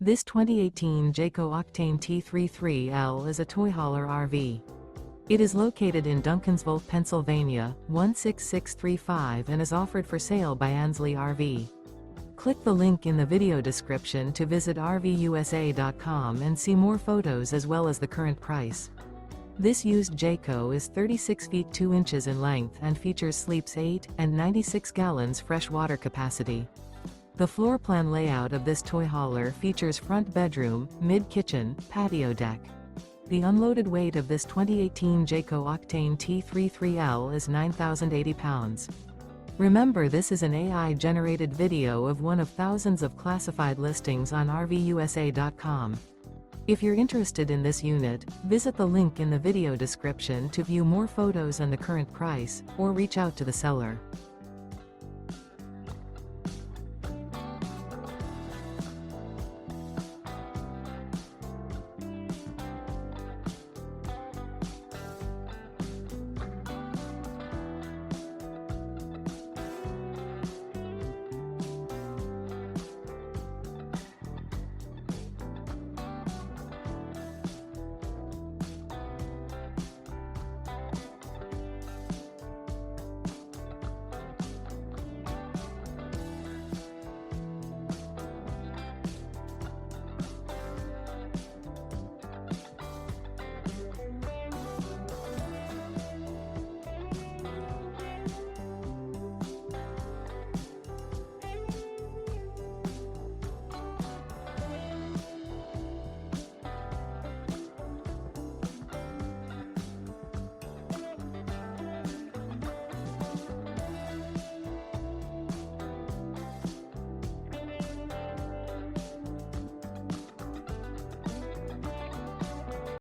This 2018 Jayco Octane T33L is a toy hauler RV. It is located in Duncansville, Pennsylvania, 16635 and is offered for sale by Ansley RV. Click the link in the video description to visit RVUSA.com and see more photos as well as the current price. This used Jayco is 36 feet 2 inches in length and features sleeps 8 and 96 gallons fresh water capacity. The floor plan layout of this toy hauler features front bedroom, mid-kitchen, patio deck. The unloaded weight of this 2018 Jayco Octane T33L is 9,080 pounds. Remember, this is an AI-generated video of one of thousands of classified listings on RVUSA.com. If you're interested in this unit, visit the link in the video description to view more photos and the current price, or reach out to the seller.